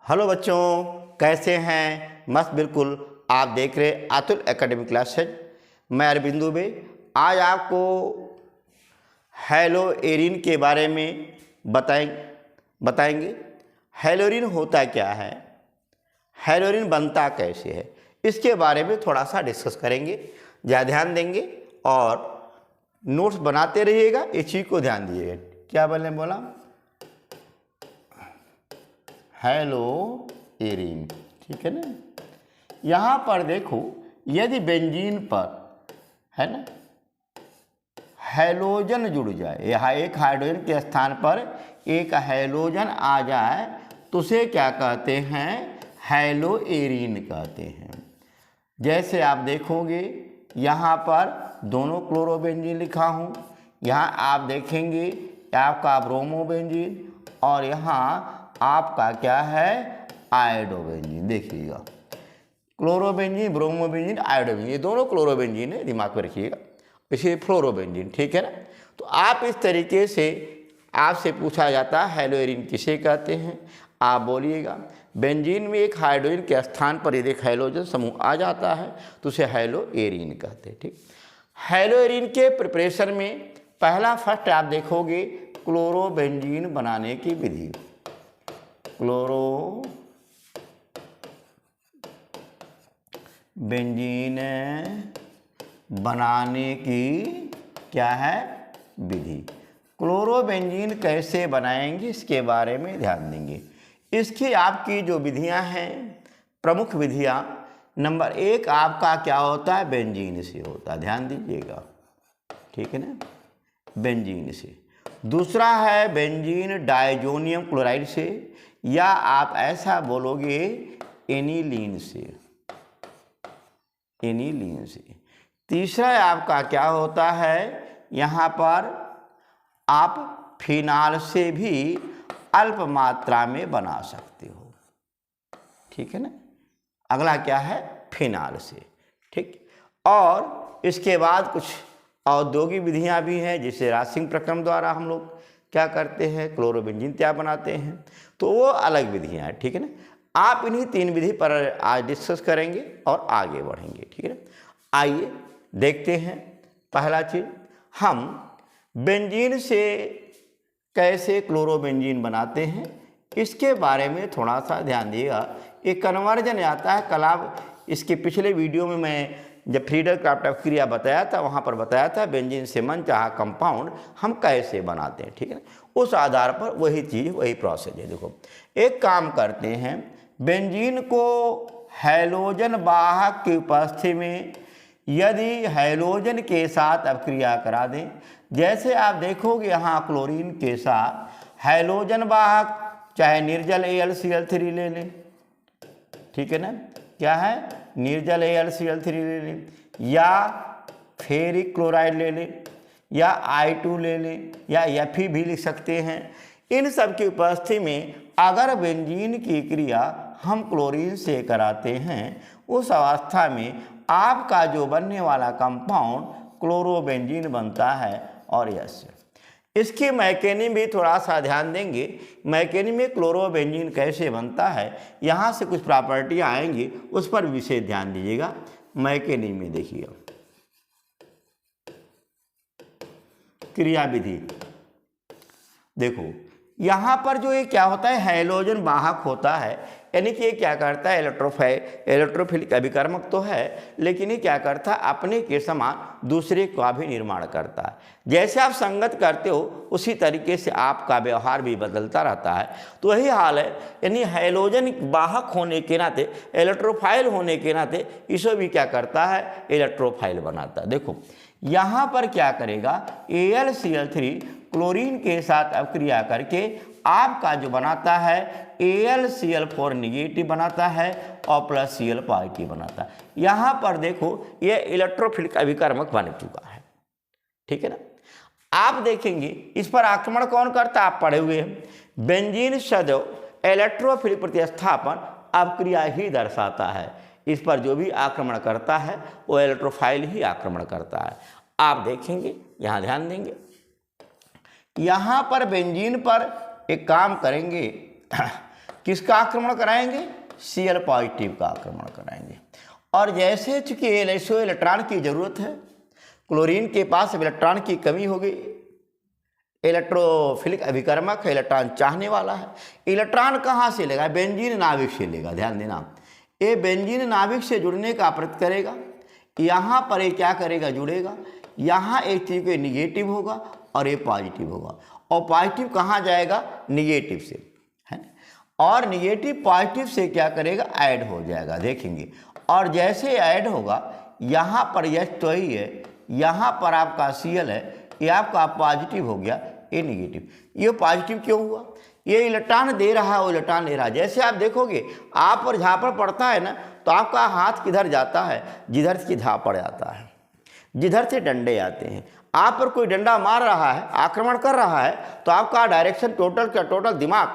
Hello बच्चों, कैसे हैं? मस्त बिल्कुल। आप देख रहे अतुल एकेडमिक क्लासेज। मैं अरविंद दुबे। आज आपको हैलोएरिन के बारे में बताएंगे। हैलोएरिन होता क्या है, हैलोएरिन बनता कैसे है, इसके बारे में थोड़ा सा डिस्कस करेंगे। ज़्यादा ध्यान देंगे और नोट्स बनाते रहिएगा, इस चीज़ को ध्यान दीजिएगा। क्या बोला हैलोएरिन, ठीक है ना। यहाँ पर देखो, यदि बेंजीन पर है ना हैलोजन जुड़ जाए, यहाँ एक हाइड्रोजन के स्थान पर एक हैलोजन आ जाए तो उसे क्या कहते हैं, हैलोएरिन कहते हैं। जैसे आप देखोगे यहाँ पर दोनों क्लोरोबेंजीन लिखा हूँ, यहाँ आप देखेंगे आपका ब्रोमोबेंजीन और यहाँ आपका क्या है, आयोडोबेंजीन। देखिएगा क्लोरोबेंजीन, ब्रोमोबेंजीन, आयोडोबेंजीन, ये दोनों क्लोरोबेंजीन है, दिमाग में रखिएगा। इसे फ्लोरोबेंजीन, ठीक है ना। तो आप इस तरीके से आपसे पूछा जाता है हैलोएरिन किसे कहते हैं, आप बोलिएगा। बेंजीन में एक हाइड्रोजन के स्थान पर यदि एक हैलोजन समूह आ जाता है तो उसे हैलोएरिन कहते हैं, ठीक। हैलोएरिन के प्रिपरेशन में पहला फर्स्ट आप देखोगे क्लोरोबेंजीन बनाने की विधि। क्लोरोबेंजीन बनाने की क्या है, विधि। क्लोरोबेंजीन कैसे बनाएंगे इसके बारे में ध्यान देंगे। इसकी आपकी जो विधियां हैं, प्रमुख विधियां, नंबर 1 आपका क्या होता है, बेंजीन से होता है, ध्यान दीजिएगा, ठीक है ना, बेंजीन से। दूसरा है बेंजीन डायजोनियम क्लोराइड से, या आप ऐसा बोलोगे एनिलीन से, एनिलीन से। तीसरा आपका क्या होता है, यहाँ पर आप फिनाल से भी अल्प मात्रा में बना सकते हो, ठीक है ना। अगला क्या है, फिनाल से, ठीक। और इसके बाद कुछ औद्योगिक विधियां भी हैं, जिसे रासिंग प्रक्रम द्वारा हम लोग क्या करते हैं, क्लोरोबेंजीन तैयार बनाते हैं, तो वो अलग विधियां हैं, ठीक है ना। आप इन्हीं 3 विधि पर आज डिस्कस करेंगे और आगे बढ़ेंगे, ठीक है ना। आइए देखते हैं। पहला चीज, हम बेंजीन से कैसे क्लोरोबेंजीन बनाते हैं इसके बारे में थोड़ा सा ध्यान दिएगा। एक कन्वर्जन आता है, कल आप इसके पिछले वीडियो में मैं जब फ्रीडल क्राफ्ट ऑफ क्रिया बताया था, वहाँ पर बताया था बेंजीन से मनचाहा कंपाउंड हम कैसे बनाते हैं, ठीक है। उस आधार पर वही चीज़, वही प्रोसेस है। देखो, एक काम करते हैं, बेंजीन को हैलोजन वाहक की उपस्थिति में यदि हैलोजन के साथ अपक्रिया करा दें, जैसे आप देखोगे यहाँ क्लोरीन के साथ हैलोजन वाहक, चाहे निर्जल AlCl3 ले लें, ठीक है ना, क्या है, निर्जल AlCl3 ले लें, या फेरिक क्लोराइड ले लें, या I2 ले लें, या Fe भी लिख सकते हैं। इन सब की उपस्थिति में अगर बेंजीन की क्रिया हम क्लोरीन से कराते हैं, उस अवस्था में आपका जो बनने वाला कंपाउंड क्लोरोबेंजीन बनता है। और यस, इसकी मैकेनिज्म भी थोड़ा सा ध्यान देंगे। मैकेनिज्म में क्लोरोबेंजीन कैसे बनता है, यहाँ से कुछ प्रॉपर्टियाँ आएंगी, उस पर विशेष ध्यान दीजिएगा। मैकेनिज्म में देखिए, क्रिया विधि देखो, यहाँ पर जो ये क्या होता है, हैलोजन वाहक होता है, यानी कि ये क्या करता है, इलेक्ट्रोफिलिक अभिकर्मक तो है, लेकिन ये क्या करता है, अपने के समान दूसरे का भी निर्माण करता है। जैसे आप संगत करते हो उसी तरीके से आपका व्यवहार भी बदलता रहता है। तो वही हाल है, यानी हैलोजन वाहक होने के नाते, इलेक्ट्रोफाइल होने के नाते इसे भी क्या करता है, इलेक्ट्रोफाइल बनाता है। देखो यहाँ पर क्या करेगा, AlCl3 क्लोरीन के साथ अपक्रिया करके आपका जो बनाता है AlCl4 निगेटिव बनाता है और प्लस Cl पॉजिटिव बनाता है। यहाँ पर देखो ये इलेक्ट्रोफिलिक अभिकर्मक बन चुका है, ठीक है ना। आप देखेंगे इस पर आक्रमण कौन करता है, आप पढ़े हुए हैं, बेंजीन सदैव इलेक्ट्रोफिलिक प्रतिस्थापन अपक्रिया ही दर्शाता है। इस पर जो भी आक्रमण करता है वो इलेक्ट्रोफाइल ही आक्रमण करता है। आप देखेंगे, यहाँ ध्यान देंगे, यहाँ पर बेंजीन पर एक काम करेंगे किसका आक्रमण कराएंगे? Cl पॉजिटिव का आक्रमण कराएंगे। और जैसे चूंकि LSO इलेक्ट्रॉन की जरूरत है, क्लोरीन के पास इलेक्ट्रॉन की कमी हो गई, इलेक्ट्रोफिलिक अभिकर्मक है, इलेक्ट्रॉन चाहने वाला है। इलेक्ट्रॉन कहाँ से लेगा? बेंजीन नाभिक से लेगा। ध्यान देना, ये बेंजीन नाभिक से जुड़ने का प्रयत्न करेगा। यहाँ पर ये क्या करेगा? जुड़ेगा। यहाँ एक चीज को निगेटिव होगा और ये पॉजिटिव होगा। और पॉजिटिव कहाँ जाएगा? निगेटिव से, है। और निगेटिव पॉजिटिव से क्या करेगा? ऐड हो जाएगा, देखेंगे। और जैसे ऐड होगा, यहाँ पर H तो ही है, यहाँ पर आपका Cl है, ये आपका पॉजिटिव हो गया, ये निगेटिव। ये पॉजिटिव क्यों हुआ? ये इलेक्ट्रॉन दे रहा है, वो इलेक्ट्रॉन ले रहा है। जैसे आप देखोगे, आप पर झापड़ पड़ता है ना, तो आपका हाथ किधर जाता है? जिधर से झापड़ आता है, जिधर से डंडे आते हैं। आप पर कोई डंडा मार रहा है, आक्रमण कर रहा है, तो आपका डायरेक्शन टोटल का टोटल दिमाग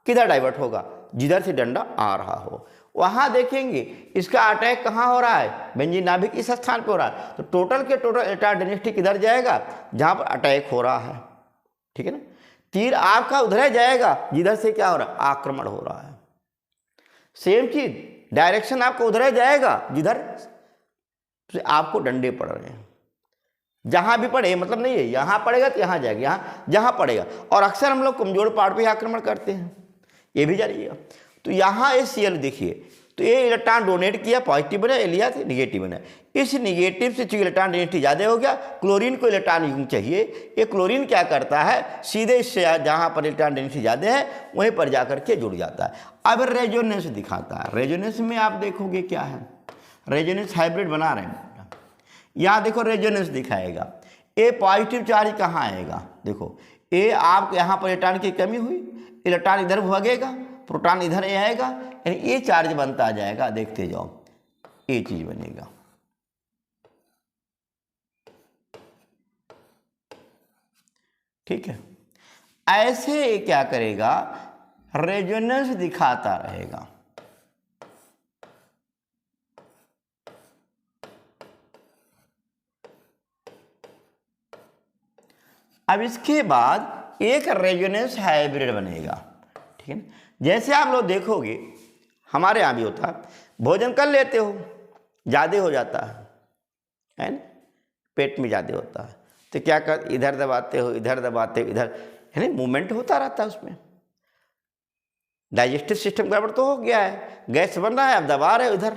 किधर डाइवर्ट होगा? जिधर से डंडा आ रहा हो। वहाँ देखेंगे इसका अटैक कहाँ हो रहा है? बेंजीन नाभिक इस स्थान पे हो रहा है, तो टोटल के टोटल इलेक्ट्रॉन डेंसिटी किधर जाएगा? जहाँ पर अटैक हो रहा है, ठीक है ना। तीर आपका उधर जाएगा जिधर से क्या हो रहा है? आक्रमण हो रहा है। सेम चीज डायरेक्शन आपको उधर जाएगा जिधर से आपको डंडे पड़ रहे हैं। जहां भी पड़े मतलब नहीं है यहां पड़ेगा तो यहां जाएगा, यहां जहां पड़ेगा। और अक्सर हम लोग कमजोर पार्ट पे आक्रमण करते हैं, ये भी जानिएगा। तो यहाँ ये Cl देखिए, तो ये इलेक्ट्रॉन डोनेट किया, पॉजिटिव बना, लिया था निगेटिव बना। इस निगेटिव से चूंकि इलेक्ट्रॉन डेंसिटी ज़्यादा हो गया, क्लोरीन को इलेक्ट्रॉन युग्म चाहिए। ये क्लोरीन क्या करता है? सीधे इससे जहाँ पर इलेक्ट्रॉन डेंसिटी ज़्यादा है वहीं पर जाकर के जुड़ जाता है। अब रेजोनेंस दिखाता है। रेजोनेंस में आप देखोगे क्या है? रेजोनेंस हाइब्रिड बना रहे हैं। यहाँ देखो रेजोनेंस दिखाएगा। ए पॉजिटिव चार्ज कहाँ आएगा? देखो ए आप यहाँ पर इलेक्ट्रॉन की कमी हुई, इलेक्ट्रॉन इधर भागेगा, प्रोटॉन इधर आएगा, यानी ये चार्ज बनता जाएगा। देखते जाओ, ये चीज बनेगा। ठीक है, ऐसे ये क्या करेगा? रेजोनेंस दिखाता रहेगा। अब इसके बाद एक रेजोनेंस हाइब्रिड बनेगा, ठीक है ना। जैसे आप लोग देखोगे, हमारे यहाँ भी होता है, भोजन कर लेते हो, ज़्यादा हो जाता है ना, पेट में ज़्यादा होता है, तो क्या कर, इधर दबाते हो, इधर दबाते हो, इधर, है ना, मूवमेंट होता रहता है उसमें। डाइजेस्टिव सिस्टम गड़बड़ तो हो गया है, गैस बन रहा है, आप दबा रहे हो इधर,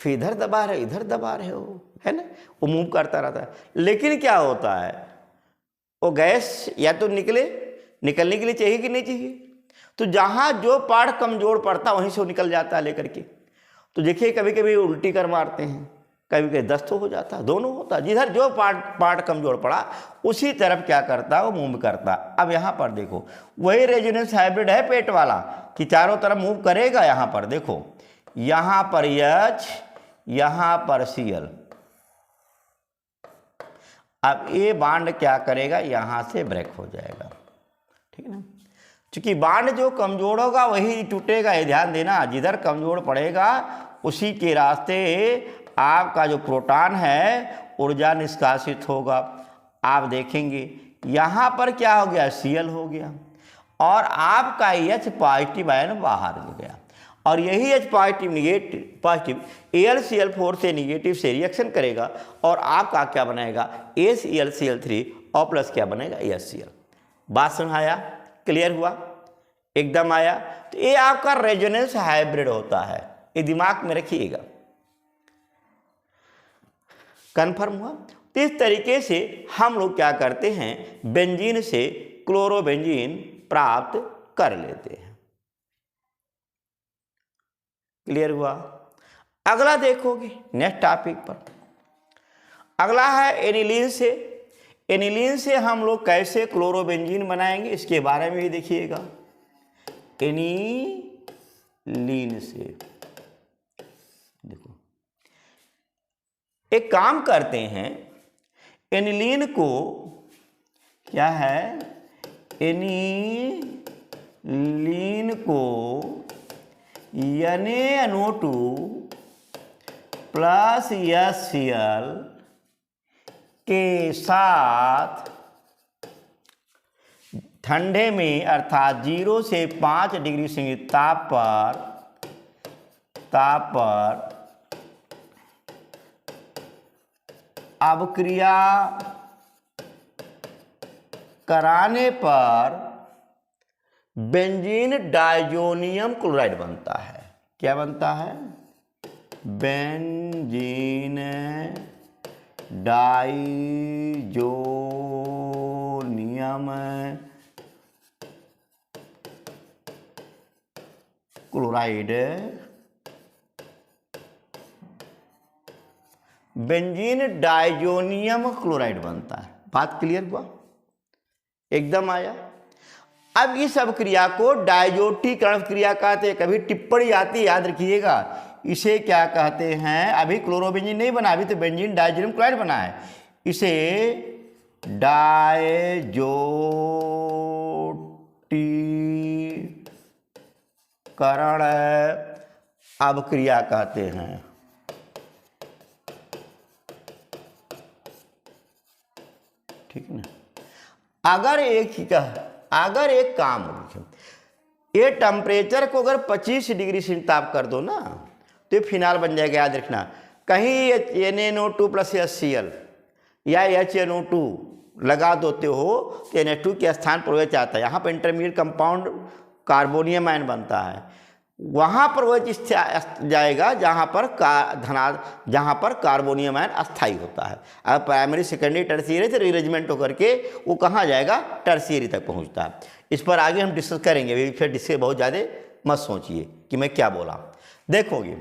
फिर इधर दबा रहे हो, इधर दबा रहे हो, है ना, वो मूव करता रहता है। लेकिन क्या होता है, वो गैस या तो निकलने के लिए चाहिए कि नहीं चाहिए, तो जहाँ जो पार्ट कमजोर पड़ता वहीं से वो निकल जाता है लेकर के। तो देखिए कभी कभी उल्टी कर मारते हैं, कभी कभी दस्त हो जाता है, दोनों होता है। जिधर जो पार्ट कमजोर पड़ा उसी तरफ क्या करता है, वो मूव करता। अब यहाँ पर देखो, वही रेजोनेंस हाइब्रिड है पेट वाला कि चारों तरफ मूव करेगा। यहाँ पर देखो, यहाँ पर H, यहाँ पर Cl। अब ये बांड क्या करेगा, यहाँ से ब्रेक हो जाएगा, ठीक है ना। क्योंकि बांड जो कमजोर होगा वही टूटेगा, ये ध्यान देना। जिधर कमजोर पड़ेगा उसी के रास्ते आपका जो प्रोटॉन है ऊर्जा निष्कासित होगा। आप देखेंगे यहाँ पर क्या हो गया, Cl हो गया, और आपका H पॉजिटिव आयन बाहर हो गया। और यही H पॉजिटिव AlCl4 से निगेटिव से रिएक्शन करेगा और आपका क्या बनाएगा, AClCl3 और प्लस क्या बनेगा, HCl। बात समझ आया? क्लियर हुआ? एकदम आया? तो ये आपका रेजोनेंस हाइब्रिड होता है, ये दिमाग में रखिएगा। कंफर्म हुआ? इस तरीके से हम लोग क्या करते हैं, बेंजीन से क्लोरोबेंजीन प्राप्त कर लेते हैं। क्लियर हुआ? अगला देखोगे नेक्स्ट टॉपिक पर, अगला है एनिलीन से। एनिलीन से हम लोग कैसे क्लोरोबेंजीन बनाएंगे इसके बारे में भी देखिएगा। एनिलीन से देखो, एक काम करते हैं, एनिलीन को क्या है, एनिलीन को NaNO2 प्लस HCl के साथ ठंडे में अर्थात 0 से 5 डिग्री सेंटीग्रेड ताप पर अवक्रिया कराने पर बेंजीन डाइजोनियम क्लोराइड बनता है। क्या बनता है? Benzene diazonium chloride benzene diazonium chloride बनता है। बात क्लियर हुआ? एकदम आया। अब इस अभिक्रिया को डाइजोटीकरण क्रिया कहते हैं। कभी टिप्पणी आती है, याद रखिएगा, इसे क्या कहते हैं? अभी क्लोरोबेंजीन नहीं बना, अभी तो बेंजीन डाइजोनियम क्लोराइड बना है। इसे डाइजोटीकरण अभिक्रिया कहते हैं। ठीक है ना? अगर एक काम ये टेम्परेचर को अगर 25 डिग्री सेंटीग्रेड ताप कर दो ना, तो ये फिनाल बन जाएगा। याद रखना, कहीं NaNO2 प्लस HCl या HNO2 लगा देते हो तो Na2 के स्थान पर वह चाहता है। यहाँ पर इंटरमीडिएट कंपाउंड कार्बोनियम आयन बनता है। वहाँ पर वह चीज जाएगा जहाँ पर कार्बोनियम आयन अस्थायी होता है। अब प्राइमरी सेकेंडरी टर्शियरी से रीअरेंजमेंट होकर के वो कहाँ जाएगा? टर्शियरी तक पहुँचता है। इस पर आगे हम डिस्कस करेंगे, फिर डिस्कस बहुत ज़्यादा मत सोचिए कि मैं क्या बोला। देखोगे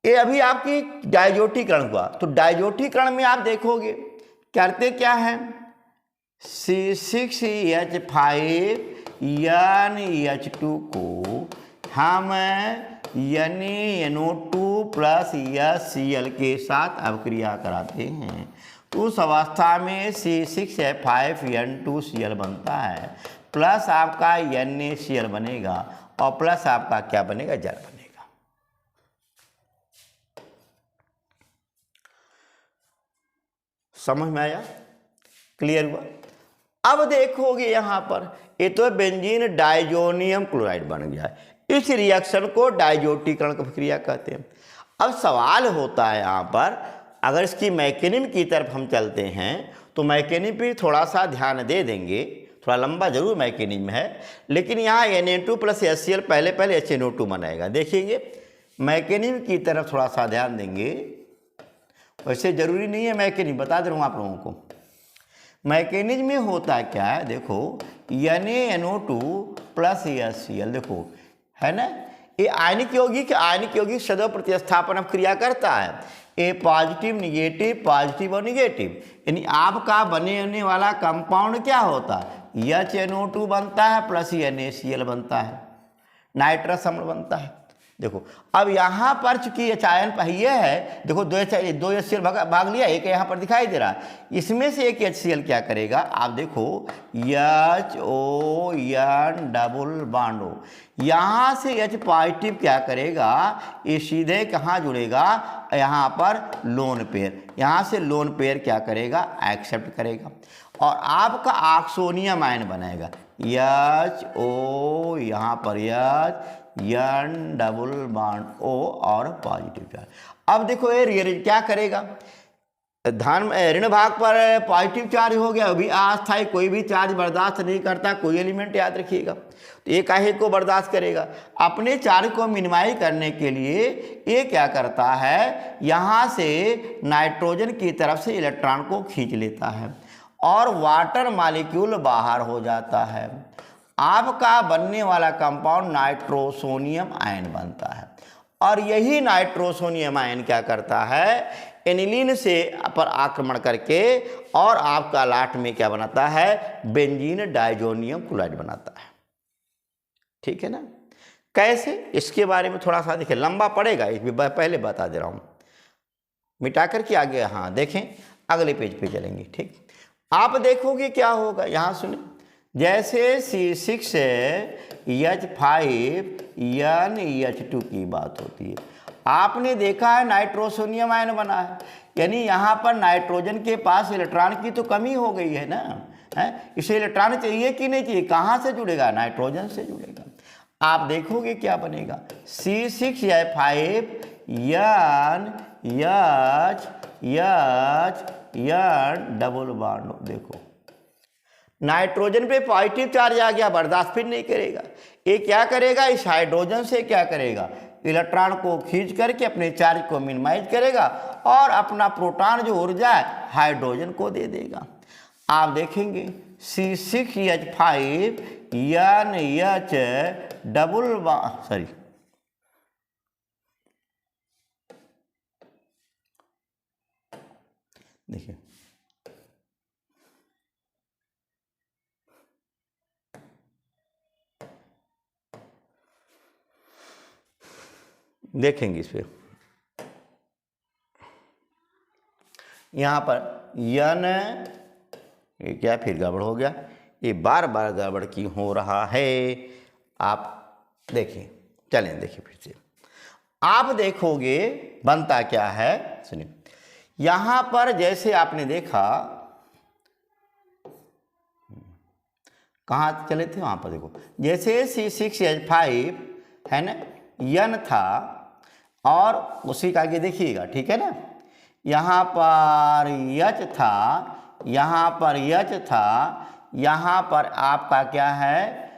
ये अभी आपकी डाइजोटीकरण हुआ, तो डाइजोटीकरण में आप देखोगे करते क्या है? C6H5NH2 को हम NaNO2 प्लस HCl के साथ अभिक्रिया कराते हैं। उस अवस्था में C6H5N2Cl बनता है, प्लस आपका NaCl बनेगा और प्लस आपका क्या बनेगा? जल बनेगा। समझ में आया? क्लियर हुआ? अब देखोगे यहाँ पर ये तो बेंजीन डाइजोनियम क्लोराइड बन गया है। इस रिएक्शन को डाइजोटीकरण प्रक्रिया कहते हैं। अब सवाल होता है यहाँ पर, अगर इसकी मैकेनिज्म की तरफ हम चलते हैं तो मैकेनिज्म पे थोड़ा सा ध्यान दे देंगे। थोड़ा लंबा जरूर मैकेनिज्म है, लेकिन यहाँ Na2 प्लस HCl पहले HNO2 बनाएगा। देखिए मैकेनिज्म की तरफ थोड़ा सा ध्यान देंगे। वैसे जरूरी नहीं है मैकेनिज्म, बता दे रहा हूँ आप लोगों को। मैकेनिज्म में होता क्या है? देखो NaNO2 प्लस HCl, देखो है ना, ये आयनिक यौगिक सदैव प्रतिस्थापन क्रिया करता है। ए पॉजिटिव और निगेटिव, यानी आपका बने वाला कंपाउंड क्या होता है? HNO2 बनता है प्लस NaCl बनता है, नाइट्रस अम्ल बनता है। देखो अब यहाँ पर चूंकि ये चायन पहिए है, देखो दो HCl भाग लिया, एक यहाँ पर दिखाई दे रहा है। इसमें से एक HCl क्या करेगा? आप देखो HON डबल बॉन्ड O, यहाँ से H पॉजिटिव क्या करेगा? ये सीधे कहाँ जुड़ेगा? यहाँ पर लोन पेयर, यहाँ से लोन पेयर क्या करेगा? एक्सेप्ट करेगा और आपका ऑक्सोनियम आयन बनाएगा HO, यहाँ पर N डबल बॉन्ड O और पॉजिटिव चार्ज। अब देखो ये क्या करेगा? ऋण भाग पर पॉजिटिव चार्ज हो गया, अभी अस्थायी कोई भी चार्ज बर्दाश्त नहीं करता कोई एलिमेंट, याद रखिएगा। तो एक काहे को बर्दाश्त करेगा? अपने चार्ज को मिनिमाइज करने के लिए ये क्या करता है? यहाँ से नाइट्रोजन की तरफ से इलेक्ट्रॉन को खींच लेता है और वाटर मॉलिक्यूल बाहर हो जाता है। आपका बनने वाला कंपाउंड नाइट्रोसोनियम आयन बनता है और यही नाइट्रोसोनियम आयन क्या करता है? एनिलीन से पर आक्रमण करके और आपका लाट में क्या बनाता है? बेंजीन डाइजोनियम क्लोराइड बनाता है। ठीक है ना? कैसे? इसके बारे में थोड़ा सा देखिए, लंबा पड़ेगा, इस पहले बता दे रहा हूँ, मिटा करके आगे हाँ देखें, अगले पेज पे चलेंगे। ठीक, आप देखोगे क्या होगा, यहाँ सुने, जैसे C6H5NH2 की बात होती है, आपने देखा है नाइट्रोसोनियम आयन बना है, यानी यहाँ पर नाइट्रोजन के पास इलेक्ट्रॉन की तो कमी हो गई है ना, है। इसे इलेक्ट्रॉन चाहिए कि नहीं चाहिए, कहाँ से जुड़ेगा, नाइट्रोजन से जुड़ेगा। आप देखोगे क्या बनेगा, C6H5 N डबल बॉन्ड। देखो नाइट्रोजन पे पॉजिटिव चार्ज आ गया, बर्दाश्त फिर नहीं करेगा। ये क्या करेगा, इस हाइड्रोजन से क्या करेगा, इलेक्ट्रॉन को खींच करके अपने चार्ज को मिनिमाइज करेगा और अपना प्रोटॉन जो ऊर्जा है हाइड्रोजन को दे देगा। आप देखेंगे C6H5 NH डबल सॉरी देखिए देखेंगे इस पे यहाँ पर यन, ये क्या फिर गड़बड़ हो गया, ये बार बार गड़बड़ क्यों हो रहा है, आप देखिए, चलें देखिए फिर से। आप देखोगे बनता क्या है, सुनिए यहाँ पर जैसे आपने देखा, कहाँ चले थे वहाँ पर देखो, जैसे C6H5 है ना, यन था और उसी का आगे देखिएगा, ठीक है ना, यहाँ पर यच था, यहाँ पर यच था, यहाँ पर आपका क्या है,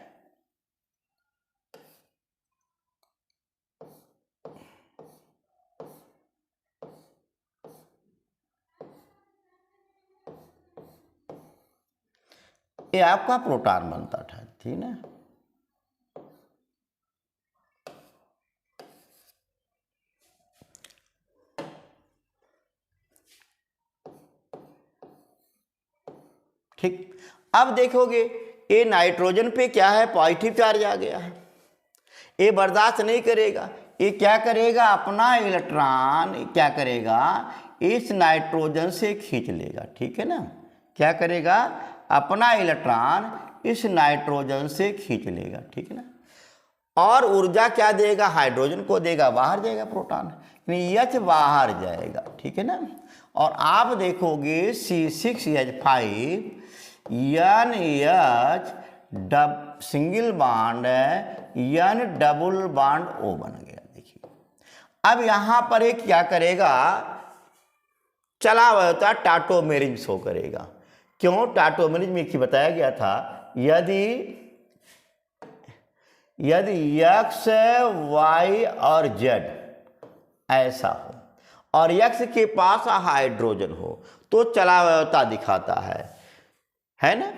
ये आपका प्रोटॉन बनता था, ठीक है। ठीक, अब देखोगे ये नाइट्रोजन पे क्या है, पॉजिटिव चार्ज आ गया है, ये बर्दाश्त नहीं करेगा, ये क्या करेगा, अपना इलेक्ट्रॉन क्या करेगा, इस नाइट्रोजन से खींच लेगा, ठीक है ना, क्या करेगा, अपना इलेक्ट्रॉन इस नाइट्रोजन से खींच लेगा, ठीक है ना, और ऊर्जा क्या देगा, हाइड्रोजन को देगा, बाहर जाएगा प्रोटॉन, एच बाहर जाएगा, ठीक है ना। और आप देखोगे C6H5 NH single bond N double bond O बन गया। देखिए अब यहां पर एक क्या करेगा, चला हुआ होता टाटोमेरिज शो करेगा। क्यों, टाटोमेरिज में की बताया गया था, यदि X Y और Z ऐसा हो और X के पास हाइड्रोजन हो तो चलावता दिखाता है ना।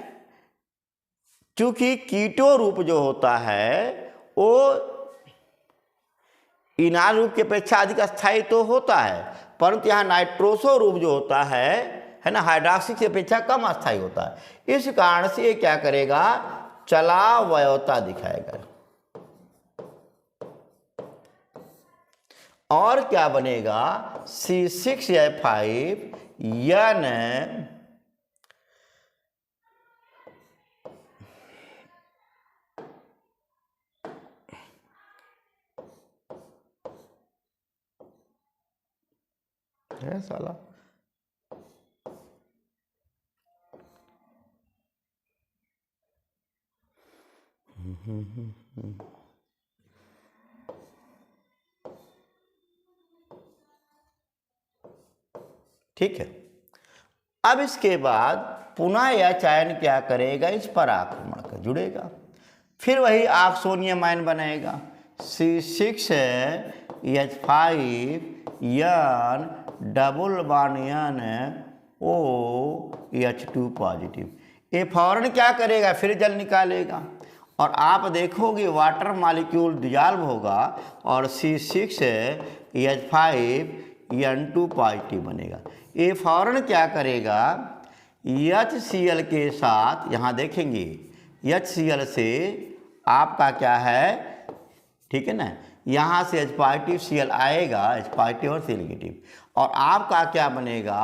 क्योंकि कीटो रूप जो होता है वो इनान रूप की अपेक्षा अधिक अस्थायी तो होता है, परंतु यहाँ नाइट्रोसो रूप जो होता है ना, हाइड्रोक्सी की अपेक्षा कम अस्थायी होता है। इस कारण से ये क्या करेगा, चलावयता दिखाएगा। और क्या बनेगा, C6H5 N है साला, ठीक है। अब इसके बाद पुनः यह चयन क्या करेगा, इस पर आक्रमण कर जुड़ेगा, फिर वही ऑक्सोनियम आयन बनाएगा, C6H5 N double bond N OH2 positive. ये फौरन क्या करेगा, फिर जल निकालेगा और आप देखोगे वाटर मॉलिक्यूल डिजॉल्व होगा और C6H5 N2 पॉजिटिव बनेगा। ये फौरन क्या करेगा, HCl के साथ, यहाँ देखेंगे HCl से आपका क्या है, ठीक है ना, यहाँ से H पॉजिटिव Cl आएगा, H पॉजिटिव और Cl नेगेटिव, और आपका क्या बनेगा,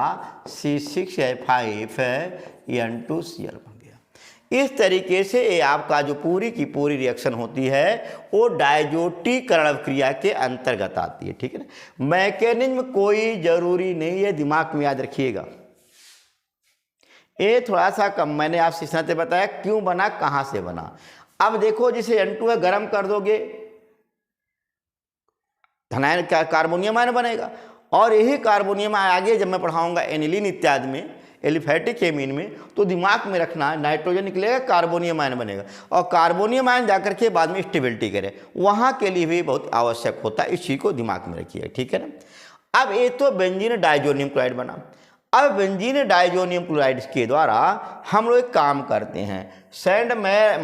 C6H5 N2 Cl बन गया। इस तरीके से ये आपका जो पूरी की पूरी रिएक्शन होती है वो डायजोटीकरण क्रिया के अंतर्गत आती है, ठीक है ना। मैकेनिज्म कोई जरूरी नहीं है, दिमाग में याद रखिएगा, ये थोड़ा सा कम मैंने आप सिद्धांत से बताया क्यों बना, कहाँ से बना। अब देखो जिसे N2 है गर्म कर दोगे धनायन कार्बोनियम आयन बनेगा, और यही कार्बोनियम आगे जब मैं पढ़ाऊंगा एनिलीन इत्यादि में, एलिफैटिक एमीन में, तो दिमाग में रखना नाइट्रोजन निकलेगा कार्बोनियम आयन बनेगा, और कार्बोनियम आयन जाकर के बाद में स्टेबिलिटी करे, वहाँ के लिए भी बहुत आवश्यक होता है, इस चीज़ को दिमाग में रखिएगा, ठीक है ना। अब ये तो बेंजीन डाइजोनियम क्लोराइड बना। अब बेंजीन डाइजोनियम क्लोराइड के द्वारा हम लोग एक काम करते हैं, सैंडमायर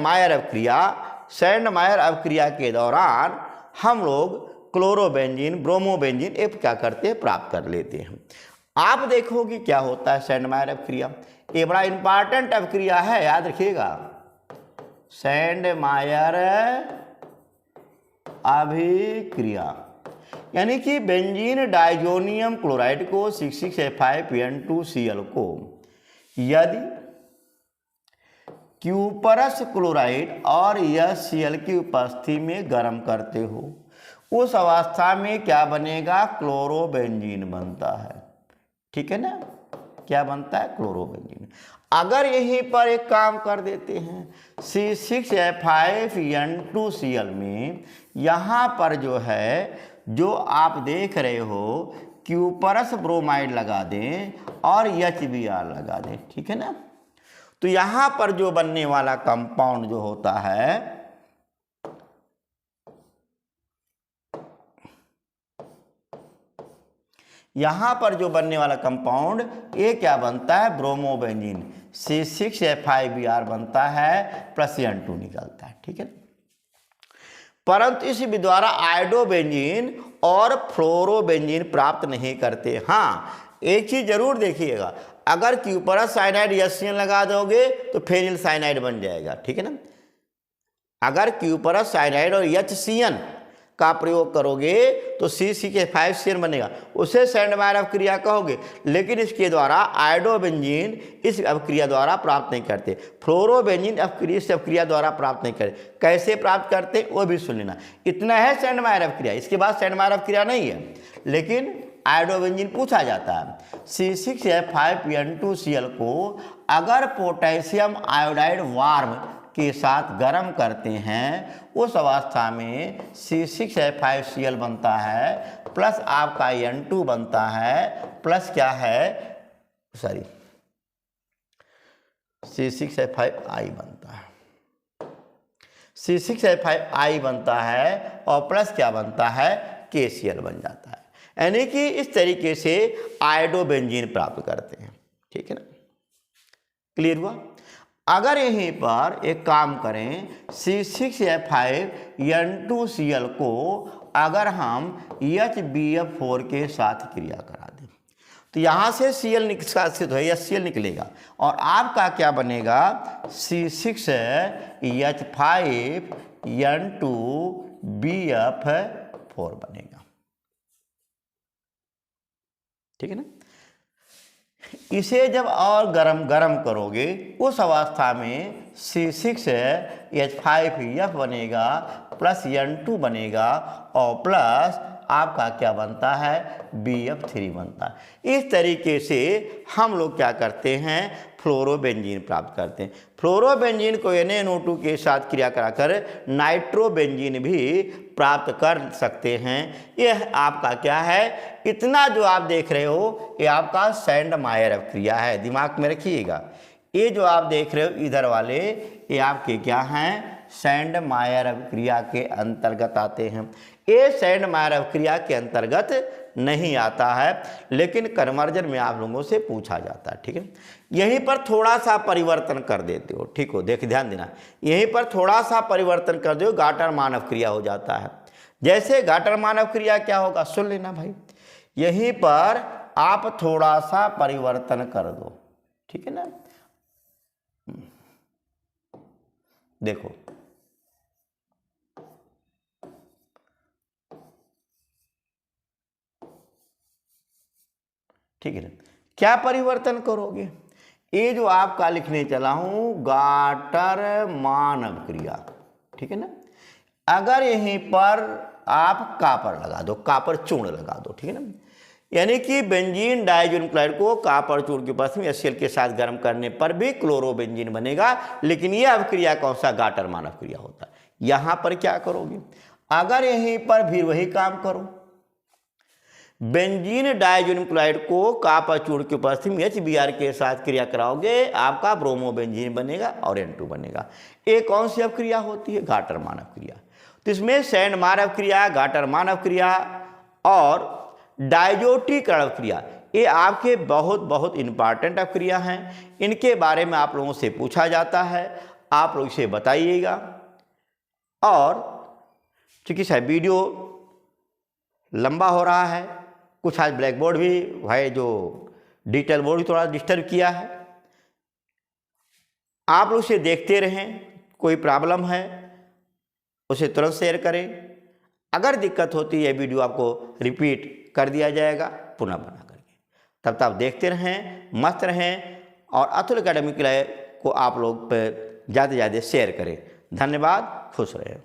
अवक्रिया के दौरान हम लोग क्लोरोबेंजीन, ब्रोमोबेंजीन ये क्या करते हैं, प्राप्त कर लेते हैं। आप देखोगे क्या होता है सैंडमायर अवक्रिया, ये बड़ा इंपॉर्टेंट अवक्रिया है, याद रखिएगा। सैंडमायर अभिक्रिया यानी कि बेंजीन डाइजोनियम क्लोराइड को 6,6F5PN2Cl को यदि क्यूपरस क्लोराइड और HCl की उपस्थिति में गर्म करते हो, उस अवस्था में क्या बनेगा, क्लोरोबेंजीन बनता है, ठीक है ना। क्या बनता है, क्लोरोबेंजीन। अगर यहीं पर एक काम कर देते हैं C6H5N2Cl में, यहाँ पर जो है जो आप देख रहे हो क्यूपरस ब्रोमाइड लगा दें और HBr लगा दें, ठीक है ना। तो यहाँ पर जो बनने वाला कंपाउंड जो होता है यहाँ पर जो बनने वाला कंपाउंड ये क्या बनता है, ब्रोमोबेंजीन, C6H5Br बनता है प्लस N2 निकलता है, ठीक है। परंतु इस विधि द्वारा आयोडोबेंजीन और फ्लोरोबेंजीन प्राप्त नहीं करते। हाँ, एक चीज जरूर देखिएगा, अगर क्यूपरस साइनाइड HCl लगा दोगे तो फेनिल साइनाइड बन जाएगा, ठीक है ना। अगर क्यूपरस साइनाइड और HCl का प्रयोग करोगे तो C6H5Cl बनेगा, उसे सैंडमायर अवक्रिया कहोगे, लेकिन इसके द्वारा आयोडोबेंजीन इस अवक्रिया द्वारा प्राप्त नहीं करते, फ्लोरोबेंजीन इस अवक्रिया द्वारा प्राप्त नहीं करते। कैसे प्राप्त करते वो भी सुन लेना। इतना है सैंडमायर अवक्रिया, इसके बाद सैंडमायर अवक्रिया नहीं है, लेकिन आयोडोबेंजीन पूछा जाता है। C6H5PN2Cl को अगर पोटेशियम आयोडाइड वार्म के साथ गर्म करते हैं, उस अवस्था में C6H5Cl बनता है प्लस आपका N2 बनता है प्लस क्या है, सॉरी C6H5I बनता है, C6H5I बनता है और प्लस क्या बनता है, KCl बन जाता है। यानी कि इस तरीके से आयोडोबेंजीन प्राप्त करते हैं, ठीक है ना। क्लियर हुआ। अगर यहीं पर एक काम करें C6H5N2Cl को अगर हम HBF4 के साथ क्रिया करा दें तो यहाँ से Cl निष्कासित है, HCl निकलेगा और आपका क्या बनेगा, C6H5N2BF4 बनेगा, ठीक है ना। इसे जब और गरम करोगे उस अवस्था में C6H5F बनेगा प्लस N2 बनेगा और प्लस आपका क्या बनता है, BF3 बनता है। इस तरीके से हम लोग क्या करते हैं, फ्लोरोबेंजीन प्राप्त करते हैं। फ्लोरोबेंजीन को NaNO2 के साथ क्रिया कराकर नाइट्रोबेंजीन भी प्राप्त कर सकते हैं। यह आपका क्या है, इतना जो आप देख रहे हो ये आपका सैंडमायर अवक्रिया है, दिमाग में रखिएगा। ये जो आप देख रहे हो इधर वाले ये आपके क्या हैं, सैंडमायर अवक्रिया के अंतर्गत आते हैं। ये सैंडमायर अवक्रिया के अंतर्गत नहीं आता है, लेकिन कन्वर्जन में आप लोगों से पूछा जाता है, ठीक है। यहीं पर थोड़ा सा परिवर्तन कर देते हो, ठीक हो, देख ध्यान देना, यहीं पर थोड़ा सा परिवर्तन कर दो, गाटरमान अवक्रिया हो जाता है। जैसे गाटरमान अवक्रिया क्या होगा, सुन लेना भाई, यहीं पर आप थोड़ा सा परिवर्तन कर दो, ठीक है ना। देखो ठीक है ना, क्या परिवर्तन करोगे, ये जो आपका लिखने चला हूं गाटरमान अवक्रिया, ठीक है ना। अगर यहीं पर आप कापर लगा दो, कापर चूर्ण लगा दो, ठीक है ना। यानी कि बेंजीन डाइज़ोनियम क्लोराइड को कॉपर चूर्ण की उपस्थिति में HCl के साथ गर्म करने पर भी क्लोरोबेंजीन बनेगा। लेकिन यह अभिक्रिया कौन सा गाटरमान अभिक्रिया होता है। यहां पर क्या करोगे, अगर यहीं पर भी वही काम करो, बेंजीन डाइज़ोनियम क्लोराइड को कॉपर चूर्ण की उपस्थिति में HBr के साथ क्रिया कराओगे, आपका ब्रोमोबेंजीन बनेगा और N2 बनेगा। ये कौन सी अभिक्रिया होती है, गाटरमान अभिक्रिया। तो इसमें सैंडमार्क अभिक्रिया, गाटरमान अभिक्रिया और डायजोटीकरण अभिक्रिया, ये आपके बहुत बहुत इंपॉर्टेंट अभिक्रिया हैं। इनके बारे में आप लोगों से पूछा जाता है, आप लोग इसे बताइएगा। और चूँकि शायद वीडियो लंबा हो रहा है, कुछ आज ब्लैक बोर्ड भी भाई जो डिजिटल बोर्ड भी थोड़ा डिस्टर्ब किया है, आप लोग उसे देखते रहें। कोई प्रॉब्लम है उसे तुरंत शेयर करें। अगर दिक्कत होती है वीडियो आपको रिपीट कर दिया जाएगा पुनः बना करके। तब तक देखते रहें, मस्त रहें और अतुल एकेडमी को आप लोग पे ज़्यादा से ज़्यादा शेयर करें। धन्यवाद, खुश रहें।